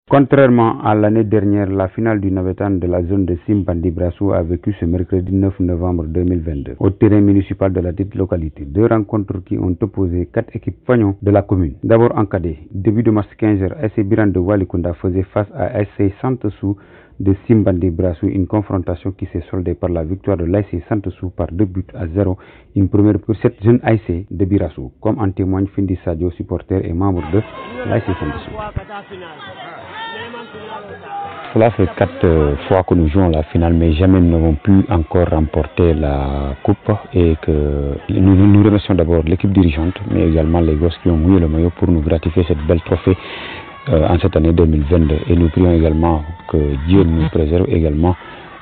Contrairement à l'année dernière, la finale du Navetan de la zone de Simbandi Brassou a vécu ce mercredi 9 novembre 2022 au terrain municipal de la dite localité. Deux rencontres qui ont opposé 4 équipes fagnons de la commune. D'abord en cadet, début de match 15h, SC Biran de Walikunda faisait face à SC Santesou de Simbandi Brassou, une confrontation qui s'est soldée par la victoire de l'ASC Santesou par 2-0, une première pour cette jeune ASC de Birassou, comme en témoigne Findi Sadio, supporter et membre de l'ASC Santesou. Cela fait 4 fois que nous jouons la finale, mais jamais nous n'avons pu encore remporter la coupe, et que nous remercions d'abord l'équipe dirigeante, mais également les gosses qui ont mouillé le maillot pour nous gratifier cette belle trophée en cette année 2022. Et nous prions également que Dieu nous préserve également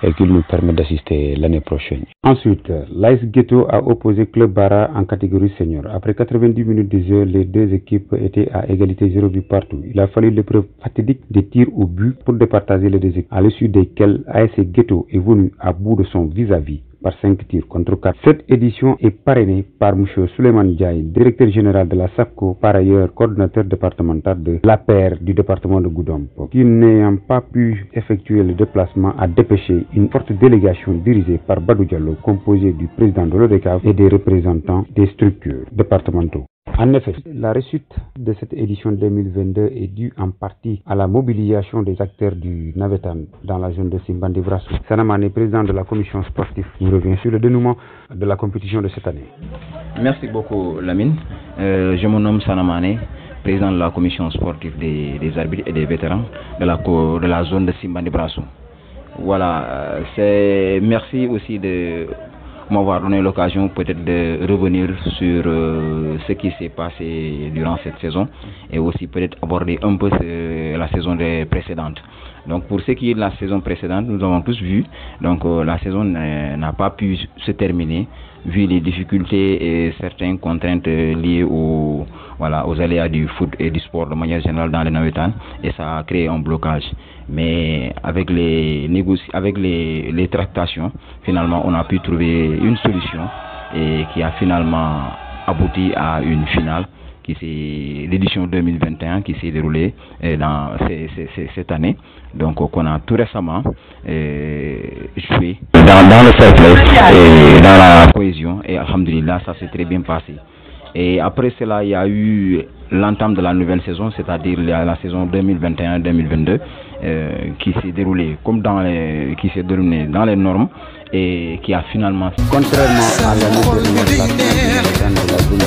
et qu'il nous permette d'assister l'année prochaine. Ensuite, l'AS Ghetto a opposé Club Bara en catégorie senior. Après 90 minutes de jeu, les deux équipes étaient à égalité 0 but partout. Il a fallu l'épreuve fatidique des tirs au but pour départager les deux équipes, à l'issue desquelles AS Ghetto est venu à bout de son vis-à-vis par 5 tirs contre 4. Cette édition est parrainée par M. Souleymane Ndiaye, directeur général de la SAPCO, par ailleurs coordinateur départemental de l'APR du département de Goudomp, qui n'ayant pas pu effectuer le déplacement a dépêché une forte délégation dirigée par Badou Diallo, composée du président de l'ODECAV et des représentants des structures départementaux. En effet, la réussite de cette édition 2022 est due en partie à la mobilisation des acteurs du Navetan dans la zone de Simbandi Brassou. Sanamane, président de la commission sportive, nous revient sur le dénouement de la compétition de cette année. Merci beaucoup Lamine. Je me nomme Sanamane, président de la commission sportive des arbitres et des vétérans de la zone de Simbandi Brassou. Voilà, merci aussi de m'avoir donné l'occasion peut-être de revenir sur ce qui s'est passé durant cette saison, et aussi peut-être aborder un peu la saison précédente. Donc pour ce qui est de la saison précédente, nous avons tous vu, donc la saison n'a pas pu se terminer vu les difficultés et certaines contraintes liées aux aléas du foot et du sport de manière générale dans les Navetan, et ça a créé un blocage. Mais avec les tractations, finalement on a pu trouver une solution, et qui a finalement abouti à une finale qui c'est l'édition 2021 qui s'est déroulée dans cette année. Donc qu'on a tout récemment joué dans le fair play et dans la cohésion, et alhamdulillah ça s'est très bien passé. Et après cela, il y a eu l'entame de la nouvelle saison, c'est-à-dire la saison 2021-2022, qui s'est déroulée dans les normes, et qui a finalement, contrairement à l'année dernière, la zone de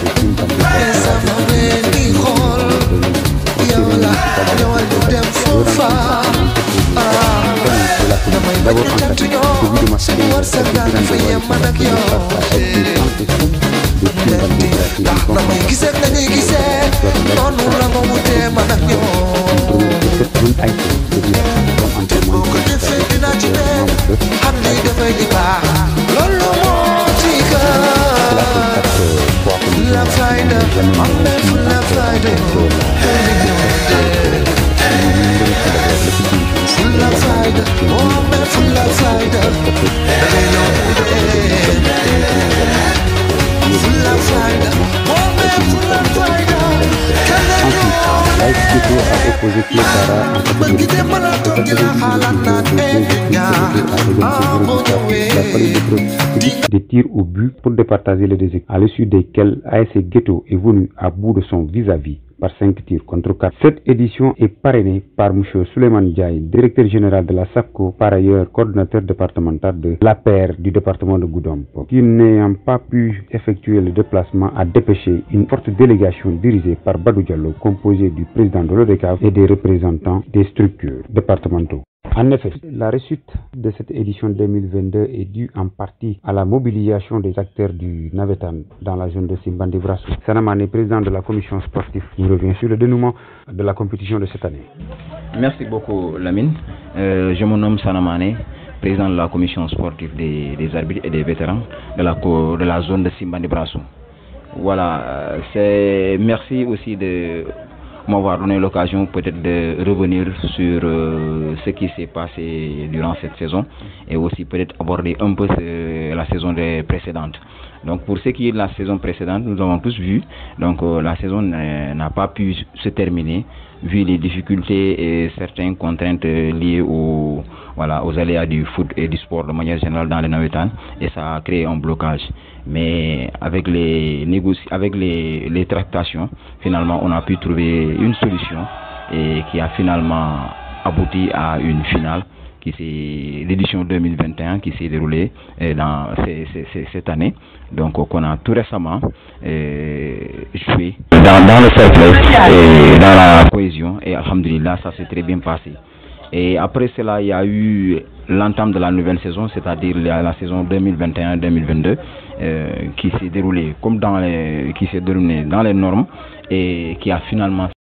des tirs au but pour départager les deux équipes, à l'issue desquels AS Ghetto est venu à bout de son vis-à-vis par 5 tirs contre 4. Cette édition est parrainée par M. Souleymane Ndiaye, directeur général de la SAPCO, par ailleurs coordinateur départemental de l'APR du département de Goudomp, qui n'ayant pas pu effectuer le déplacement a dépêché une forte délégation dirigée par Badou Diallo, composée du président de l'ODECAV et des représentants des structures départementaux. En effet, la réussite de cette édition 2022 est due en partie à la mobilisation des acteurs du Navetan dans la zone de Simbandi Brassou. Sanamane, président de la commission sportive, nous revient sur le dénouement de la compétition de cette année. Merci beaucoup Lamine. Je me nomme Sanamane, président de la commission sportive des arbitres et des vétérans de la zone de Simbandi Brassou. Voilà, merci aussi de m'avoir donné l'occasion peut-être de revenir sur ce qui s'est passé durant cette saison, et aussi peut-être aborder un peu la saison précédente. Donc pour ce qui est de la saison précédente, nous avons tous vu, donc la saison n'a pas pu se terminer vu les difficultés et certaines contraintes liées aux aléas du foot et du sport de manière générale dans les navétanes, et ça a créé un blocage. Mais avec les tractations, finalement on a pu trouver une solution et qui a finalement abouti à une finale qui c'est l'édition 2021 qui s'est déroulée dans cette année, donc qu'on a tout récemment joué dans le fair play et dans la cohésion, et alhamdulillah ça s'est très bien passé. Et après cela, il y a eu l'entame de la nouvelle saison, c'est-à-dire la saison 2021-2022 qui s'est déroulée dans les normes et qui a finalement